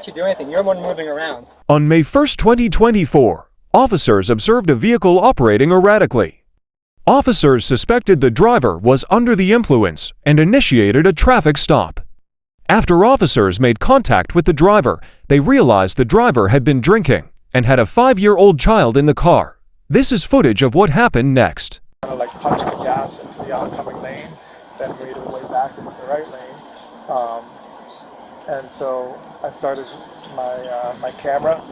you do anything. You're the one moving around. On May 1st, 2024, officers observed a vehicle operating erratically. Officers suspected the driver was under the influence and initiated a traffic stop. After officers made contact with the driver, they realized the driver had been drinking and had a 5-year-old child in the car. This is footage of what happened next. I like punched the gas into the oncoming lane, then made it way back into the right lane. And so I started my camera.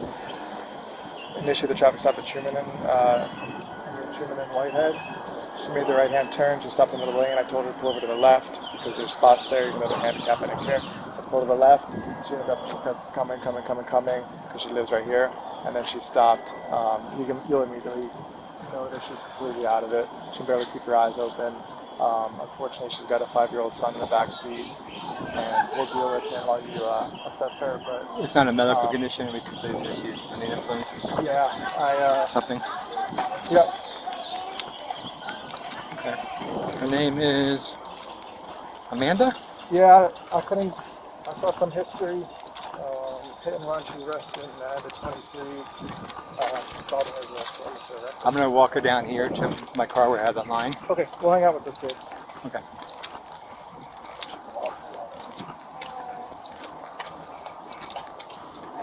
Initiated the traffic stop at Truman and Whitehead. She made the right-hand turn, just stopped in the middle lane. I told her to pull over to the left because there's spots there, even though they're handicapped, I didn't care. So I pulled to the left. She ended up just kept coming, because she lives right here. And then she stopped. You'll immediately notice she's completely out of it. She can barely keep her eyes open. Unfortunately, she's got a 5-year-old son in the back seat, and we'll deal with him while you assess her. But It's not a medical condition. We could believe that she's under the influence. yeah, Something. Yep. Okay. Her name is Amanda? Yeah, I saw some history. Hit and run, she's arrested at 23. She's called as a police arrest. I'm going to walk her down here to my car where I have that line. Okay, we'll hang out with this kid. Okay.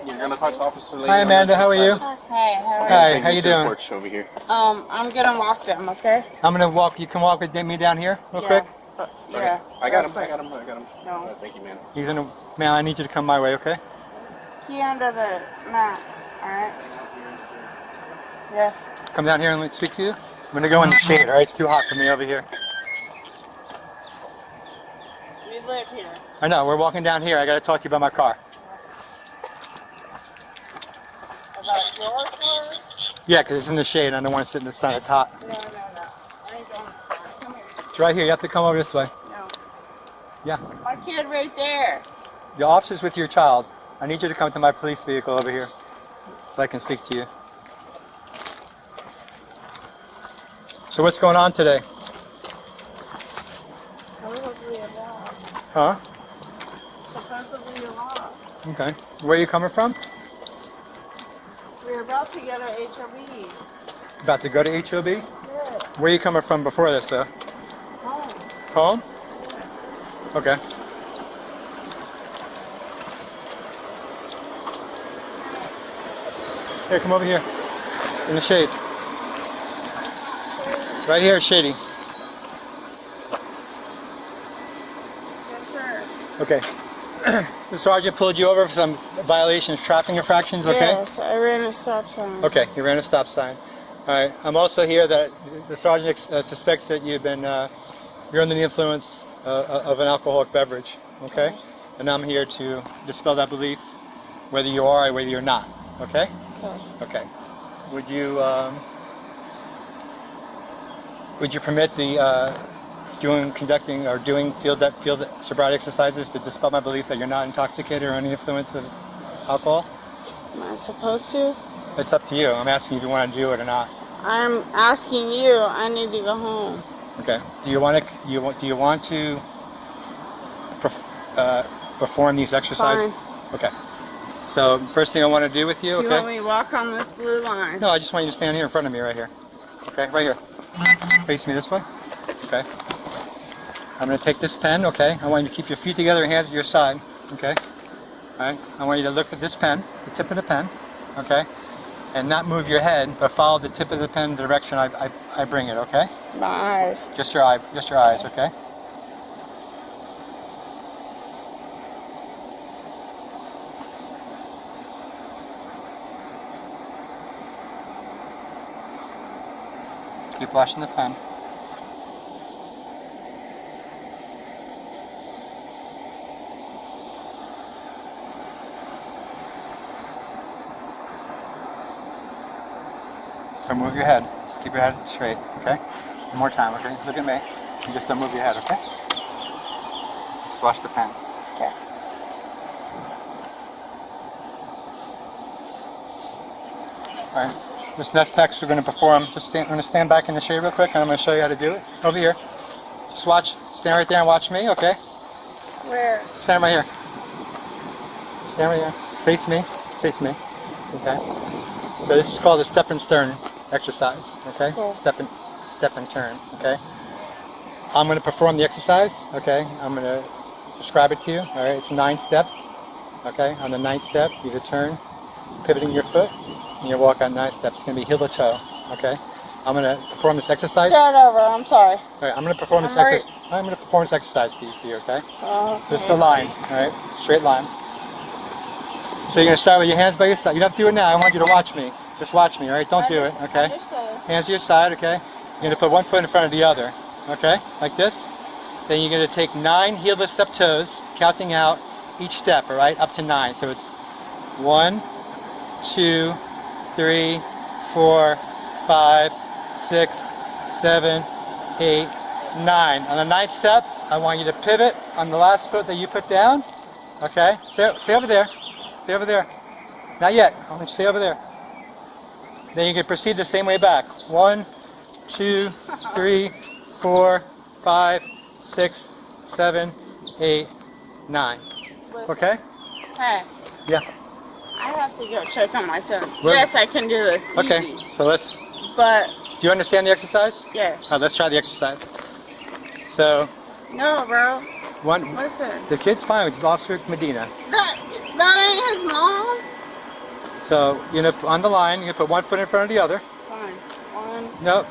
You're gonna talk to Officer Lady. Hi Amanda, how are you? Hey, how are you? Hi, how you doing? Porch over here. I'm gonna walk them, okay? I'm going to walk, you can walk with me down here real Yeah. quick? Yeah. I got him. No. Thank you, man. He's in a, man, I need you to come my way, okay? Key under the mat, alright? Yes. Come down here and let me speak to you. I'm going to go in the shade, alright? It's too hot for me over here. We live here. I know, we're walking down here. I got to talk to you about my car. About your car? Yeah, because it's in the shade. I don't want to sit in the sun. It's hot. No. I ain't going far. Come here. It's right here. You have to come over this way. No. Yeah. My kid right there. The officer's with your child. I need you to come to my police vehicle over here so I can speak to you. So what's going on today? Supposedly a law. Huh? Supposedly a law. Okay. Where are you coming from? We're about to get our HOB. About to go to HOB? Yeah. Where are you coming from before this, though? Home. Home? Okay. Here, come over here. In the shade. Right here, shady. Yes, sir. Okay. The sergeant pulled you over for some violations, traffic infractions, okay? Yes, I ran a stop sign. Okay, you ran a stop sign. All right. I'm also here that the sergeant suspects that you're under the influence of an alcoholic beverage, okay? And I'm here to dispel that belief, whether you are or whether you're not, okay? Okay. Okay. Would you permit the doing field sobriety exercises to dispel my belief that you're not intoxicated or under the influence of alcohol? Am I supposed to? It's up to you. I'm asking if you want to do it or not. I'm asking you. I need to go home. Okay. Do you want to perform these exercises? Fine. Okay. So first thing I want to do with you, You okay? want me to walk on this blue line? No, I just want you to stand here in front of me right here. Okay, right here. Face me this way. Okay. I'm going to take this pen, okay? I want you to keep your feet together and hands at your side, okay? All right. I want you to look at this pen, the tip of the pen, okay? And not move your head, but follow the tip of the pen the direction I bring it, okay? My eyes. Just your eyes, okay? Keep watching the pen. Don't move your head. Just keep your head straight, okay? One more time, okay? Look at me. And just don't move your head, okay? Just watch the pen. Okay. Alright. This next text we're going to perform, I'm going to stand back in the shade real quick and I'm going to show you how to do it. Over here. Just watch, stand right there and watch me, okay? Where? Stand right here. Stand right here. Face me. Face me. Okay. So this is called a step and stern exercise. Okay. Cool. Step and turn. Okay. I'm going to perform the exercise. Okay. I'm going to describe it to you. All right. It's 9 steps. Okay. On the 9th step, you turn, pivoting your foot, and you walk on 9 steps. It's going to be heel to toe. Okay. I'm going to perform this exercise. Start over. I'm sorry. All right. I'm going to perform this I'm exercise. I'm going to perform this exercise for you. Okay. Okay. Just the line. All right. Straight line. So you're going to start with your hands by your side. You don't have to do it now. I want you to watch me. Just watch me, all right? Don't do it, okay? Understood. Hands to your side, okay? You're going to put one foot in front of the other, okay? Like this. Then you're going to take 9 heel-to step toes, counting out each step, all right? Up to 9. So it's 1, 2, 3, 4, 5, 6, 7, 8, 9. On the 9th step, I want you to pivot on the last foot that you put down, okay? Stay over there. Stay over there. Not yet. I want you to stay over there. Then you can proceed the same way back. 1, 2, 3, 4, 5, 6, 7, 8, 9. Okay? Hey, Yeah. I have to go check on my son. Where- Yes, I can do this. Okay. Easy. So let's. But Do you understand the exercise? yes. Let's try the exercise. So No, bro. one. Listen. The kid's fine. It's Officer Medina. That ain't his mom. So you're gonna on the line. You're gonna put one foot in front of the other. Fine. 1. No.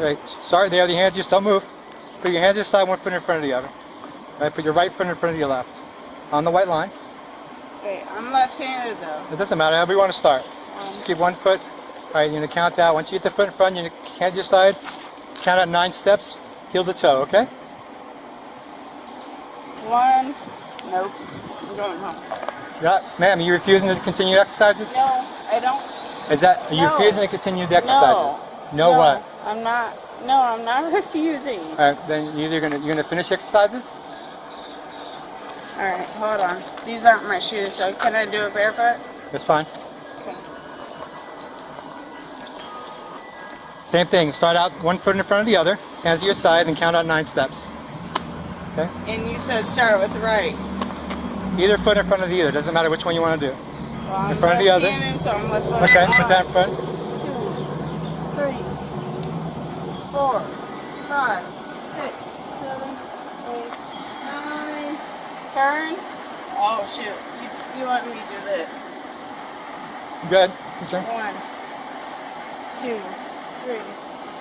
Right. Start there. The hands. Just don't move. Put your hands to your side. One foot in front of the other. Right. Put your right foot in front of your left. On the white line. Wait, I'm left-handed though. It doesn't matter. However you want to start. Just keep one foot. All right. You're gonna count that. Once you get the foot in front, you're gonna hand to your side. Count out 9 steps. Heel to toe. Okay. 1. Nope. I'm going home. Yeah, ma'am. Are you refusing to continue exercises? No, I don't. Are you No. refusing to continue the exercises? No, what? I'm not. No, I'm not refusing. All right, then you're gonna finish exercises. All right, hold on. These aren't my shoes, so can I do it barefoot? That's fine. Okay. Same thing. Start out one foot in front of the other, hands to your side, and count out 9 steps. Okay. And you said start with the right. Either foot in front of the other. Doesn't matter which one you want to do. Well, I'm In front of the other. left-handed, so I'm left-footed. Okay. Put that in front. 2, 3, 4, 5, 6, 7, 8, 9. Turn. Oh shoot! You want me to do this? Good. Good turn. 1, 2, 3,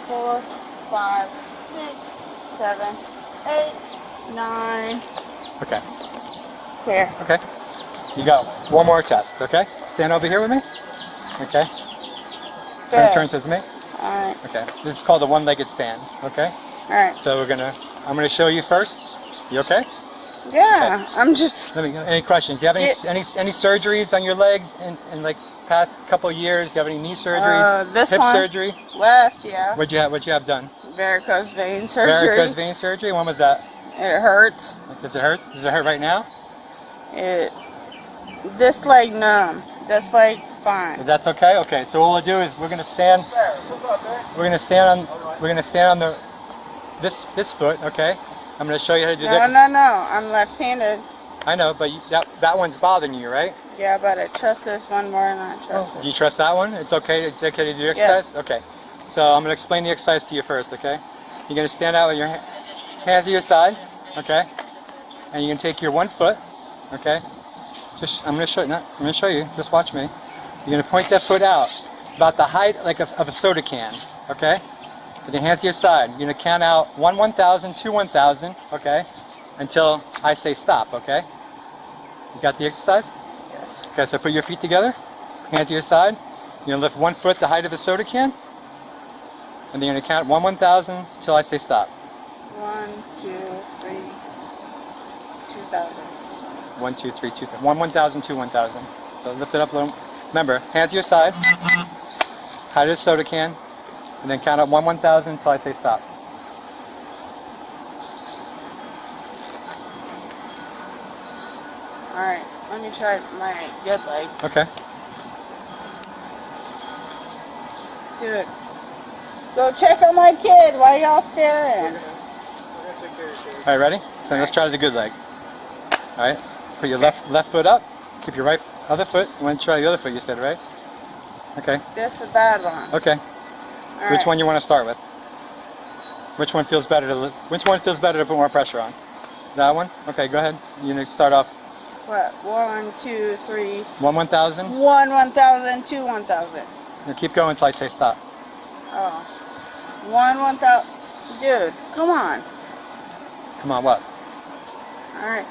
4, 5, 6, 7, 8, 9. Okay. Clear. Okay. You go. One more test. Okay. Stand over here with me. Okay. Good. Turn to me. All right. Okay. This is called a one-legged stand. Okay. All right. So I'm gonna show you first. You okay? Yeah. I'm just. Any questions? Do you have any surgeries on your legs in like past couple of years? Do you have any knee surgeries? This hip one. surgery? Left. Yeah. What'd you have done? Varicose vein surgery. Varicose vein surgery. When was that? It hurts. Does it hurt? Does it hurt right now? This leg numb. This leg fine. Is that okay? Okay. So what we'll do is we're gonna stand. We're gonna stand on the this foot. Okay. I'm gonna show you how to do this. No. I'm left-handed. I know, but that one's bothering you, right? Yeah, but I trust this one more than I trust Do you it. trust that one? It's okay. It's okay to do the exercise. Yes. Okay. So I'm gonna explain the exercise to you first. Okay. You're gonna stand out with your hands to your side. Okay. And you're gonna take your one foot. Okay. I'm gonna show you. I'm gonna show you. Just watch me. You're gonna point that foot out about the height like of a soda can. Okay. With your hands to your side. You're gonna count out 1 1,000, 2 1,000. Okay. Until I say stop. Okay. You got the exercise? Yes. Okay. So put your feet together. Hands to your side. You're gonna lift 1 foot the height of a soda can. And then you're gonna count 1 1,000 until I say stop. 1, 2, 3, 2,000. 1 2 3 2 3 1 1,000 2 1,000. So lift it up a little. Remember, hands to your side, height of the soda can, and then count up 1 1,000 until I say stop. All right. Let me try my good leg. Okay. Dude, go check on my kid. Why y'all staring? All right, ready? So let's try the good leg. All right. Put your left foot up. Keep your right Other foot. You want to try the other foot, you said, right? Okay. Just a bad one. Okay. All Which right. one you want to start with? Which one feels better to put more pressure on? That one? Okay, go ahead. You need to start off. What? 1, 2, 3. 1,000? 1, 1,000, 2, 1,000. And keep going until I say stop. Oh. 1, 1,000. Dude, come on. Come on, what? All right.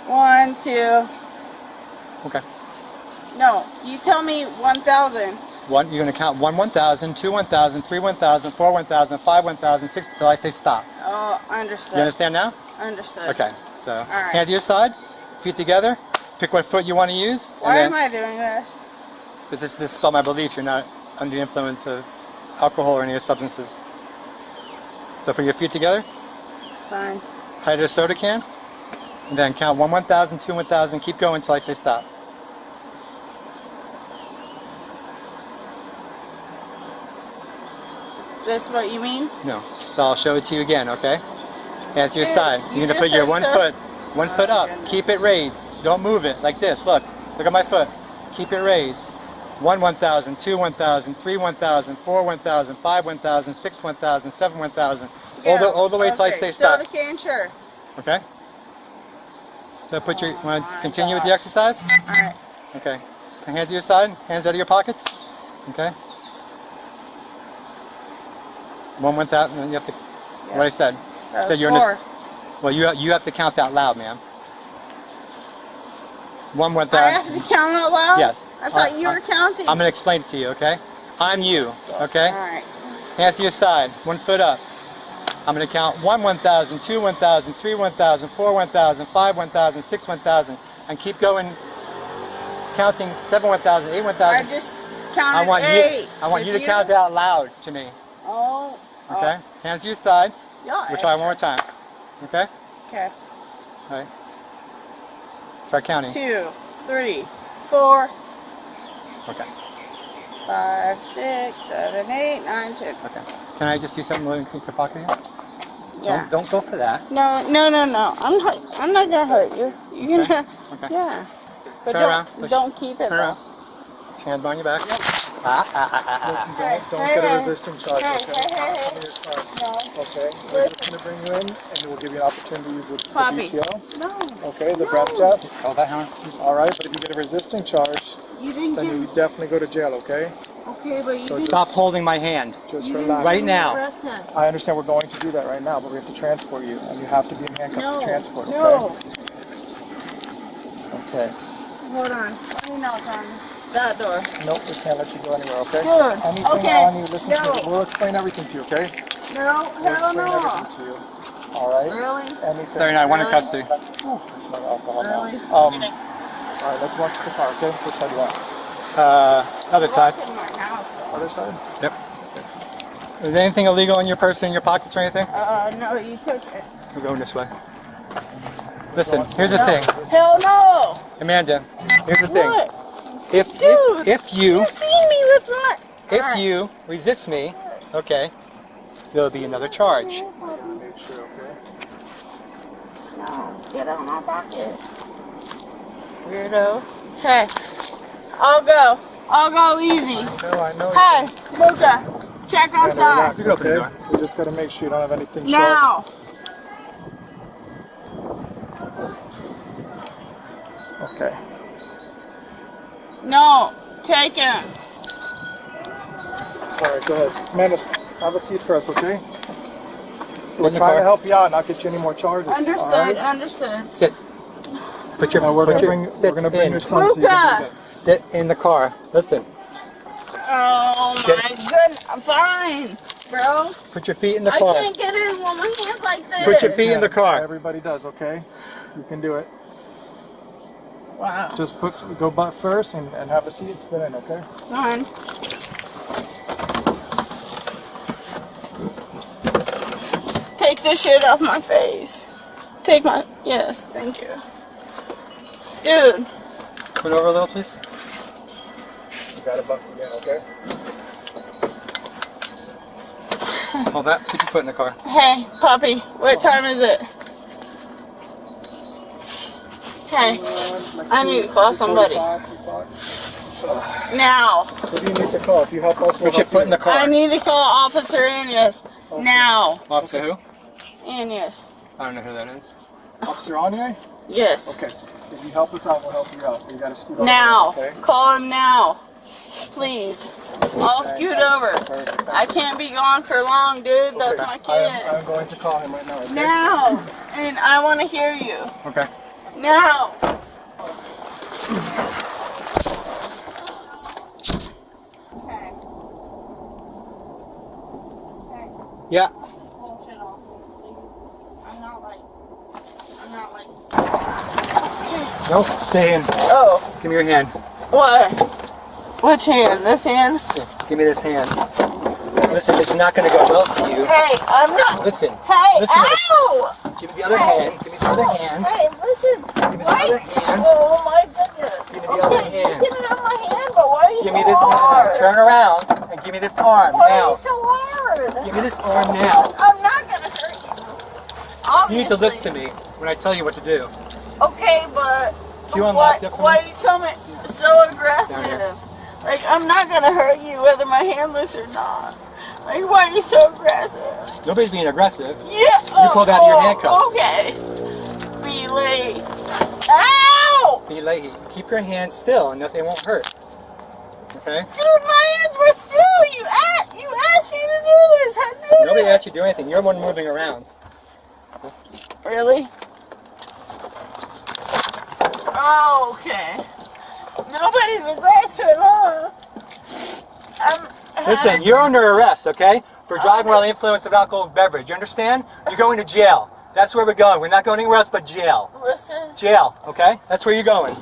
1, 2. Okay. No, you tell me 1,000. One, you're going to count 1, 1,000, 2, 1,000, 3, 1,000, 4, 1,000, 5, 1,000, 6 until I say stop. Oh, understood. You understand now? Understood. Okay. So, right. hands to your side, feet together. Pick what foot you want to use. Why am I doing this? Because this is about my belief. You're not under the influence of alcohol or any other substances. So put your feet together. Fine. Height of a soda can. And then count 1, 1,000, 2, 1,000. Keep going until I say stop. This what you mean? No. So I'll show it to you again, okay? Hands to your Dude, side. you You're going to just put your said one so. foot up. goodness. Keep it raised. Don't move it like this. Look. Look at my foot. Keep it raised. 1, 1,000, 2, 1,000, 3, 1,000, 4, 1,000, 5, 1,000, 6, 1,000, 7, 1,000. All the way till I say stop. Soda can, sure. Okay? So put your, want to my continue with the gosh. exercise? Alright. Okay. Hands to your side, hands out of your pockets. Okay? 1, 1,000, you have to, what I said. That Said was you're in this, 4. well, you have to count that loud, ma'am. 1, I 1,000. have to count out loud? Yes. I thought you were counting. I'm going to explain it to you, okay? I'm you, okay? Alright. Hands to your side, 1 foot up. I'm going to count 1, 1,000, 2, 1,000, 3, 1,000, 4, 1,000, 5, 1,000, 6, 1,000, and keep going, counting 7, 1,000, 8, 1,000. I just counted I want 8. I want Did you to count it out loud to me. Oh. Okay? Hands to your side. Y'all We'll try one more extra. time. Okay? Okay. All right. Start counting. 2, 3, 4, Okay. 5, 6, 7, 8, 9, 10. Okay. Can I just see something in your pocket here? Yeah. Don't go for that. No. I'm not gonna hurt you. You're gonna. Okay. Yeah. But Turn around. Push. don't keep it Turn though. around. Hands behind your back. Listen, don't get a resisting charge, Hey, okay? hey, hey, On hey. your side. No. Okay? We're just going to bring you in, and we'll give you an opportunity to use the Poppy. BTO. No. Okay, the breath test. Hold that hammer. All right, but if you get a resisting charge, You didn't then give. you definitely go to jail, okay? Okay, but you So didn't. Stop holding my hand. Just you didn't relax. Right give now. me a breath test. I understand we're going to do that right now, but we have to transport you, and you have to be in handcuffs No. to transport, okay? No. Okay. Hold on. Let me knock on that door. Nope, we can't let you go anywhere, okay? Good. Anything Okay. on you, listen to No. me. We'll explain everything to you, okay? No. We'll Hell explain no. everything to you. All right? Really? Anything. 39, one in Really? custody. Ooh, I smell alcohol Really? now. All right, let's walk to the car, okay? Which side do you want? Other side. Walk in my house. Other side? Yep. Is there anything illegal in your purse or in your pockets or anything? No, you took it. We're going this way. Listen, here's the thing. Hell no. Amanda, here's the thing. What? If Dude, if you You see me with my. if you resist me, okay, there'll be another charge. Make sure, okay? No, get out of my pocket. Weirdo. Hey, I'll go easy. I know. Hey, Luca, check outside. Relax, You open the okay? door. We just gotta make sure you don't have anything sharp. Now. Okay. No, take him. All right, go ahead. Amanda, have a seat for us, okay? We're the trying car. to help you out, not get you any more charges. all Understood, right? understood. Sit. Put your Now we're put gonna your- bring sit in. your son so you can do Luca. that. Sit in the car. Listen. Oh Get- my goodness, I'm fine, bro. Put your feet in the I car. can't get in with my hands like this. Put your feet in the car. Everybody does, okay? You can do it. Wow. Just go butt first and have a seat and spin in, okay? Fine. Take this shit off my face. Take my. Yes, thank you. Dude. Put over a little, please. You gotta buff again, okay? Hold that. Keep your foot in the car. Hey, Poppy, what time is it? Hey, I need to call somebody. Now. Who do you need to call? If you help us, we'll Put your help foot in the car. I need to call Officer Anias. Now. Officer who? Anias. I don't know who that is. Officer Anye? Yes. Okay. If you help us out, we'll help you out. You gotta scoot over. Now. Okay? Call him now. Please. I'll scoot over. Perfect. I can't be gone for long, dude. That's my kid. I'm going to call him right now. Okay? Now. And I want to hear you. Okay. Now. Okay. Yeah. Bullshit off, please. I'm not like. No, stay in. Oh. Give me your hand. What? Which hand? This hand? Here, give me this hand. Listen, it's not going to go well for you. Hey, I'm not. Listen. Hey, Listen to this. ow! Give me the other hand. Give me the other hand. Hey, listen. Give me the other hand. Oh my goodness. Give me the other Okay, hand. you can have my hand, but why are you Give so me this hard? hand. Turn around and give me this arm Why are now. you so hard? Give me this arm now. I'm not gonna hurt you. Obviously. You need to listen to me when I tell you what to do. Okay, but You unlock that for why me? are you coming so aggressive? Down here. Like, I'm not gonna hurt you whether my hand loose or not. Like, why are you so aggressive? Nobody's being aggressive. Yeah. You pulled out your handcuffs. Okay. Be late. Ow! Be late. Keep your hands still and nothing won't hurt. Okay? Dude, my hands were still. You asked me to do this. I did Nobody it. asked you to do anything. You're the one moving around. Really? Oh, okay. Nobody's aggressive, huh? Listen, you're under arrest, okay? For driving while the influence of alcoholic beverage. You understand? You're going to jail. That's where we're going. We're not going anywhere else but jail. Listen. Jail, okay? That's where you're going.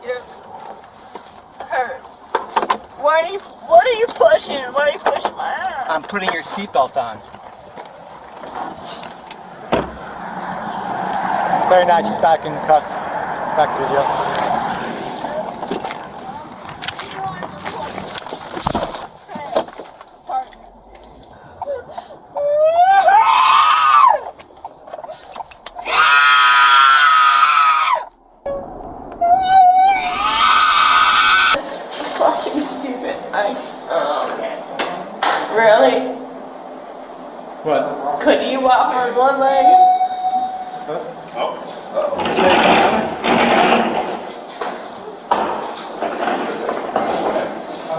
You're hurt. What are you pushing? Why are you pushing my ass? I'm putting your seatbelt on. Very nice. She's back in cuffs. Back to the jail. Fucking stupid. Okay. Really? What? Could you walk on one leg?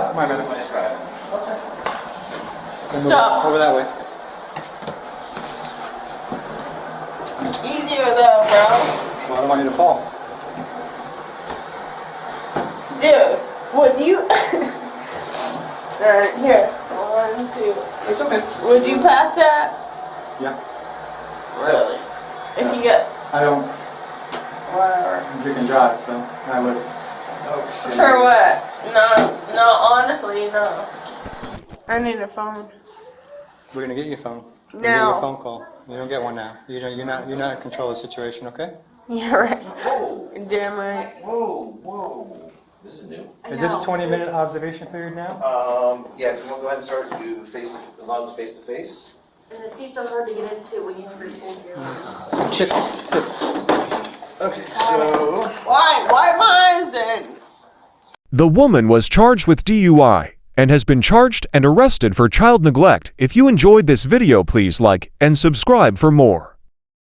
Come on, man. Stop. Over that way. Easier though, bro. Well, I don't want you to fall. Dude, would you? Alright, here. 1, 2. It's okay. Would you pass that? Yeah. Really? If you get I don't whatever. drink and drive, so I would. For what? No, honestly, no. I need a phone. We're gonna get your phone. We're No. gonna get your phone call. You don't get one now. You're not in control of the situation, okay? Yeah, right. Damn right. Whoa. This is new. Is this a 20-minute observation period now? Yeah, if you want to go ahead and start to do as long as face to face. And the seats are hard to get into when you refold your arms. Sit. Okay, so. Why mine then? The woman was charged with DUI and has been charged and arrested for child neglect. If you enjoyed this video, please like and subscribe for more.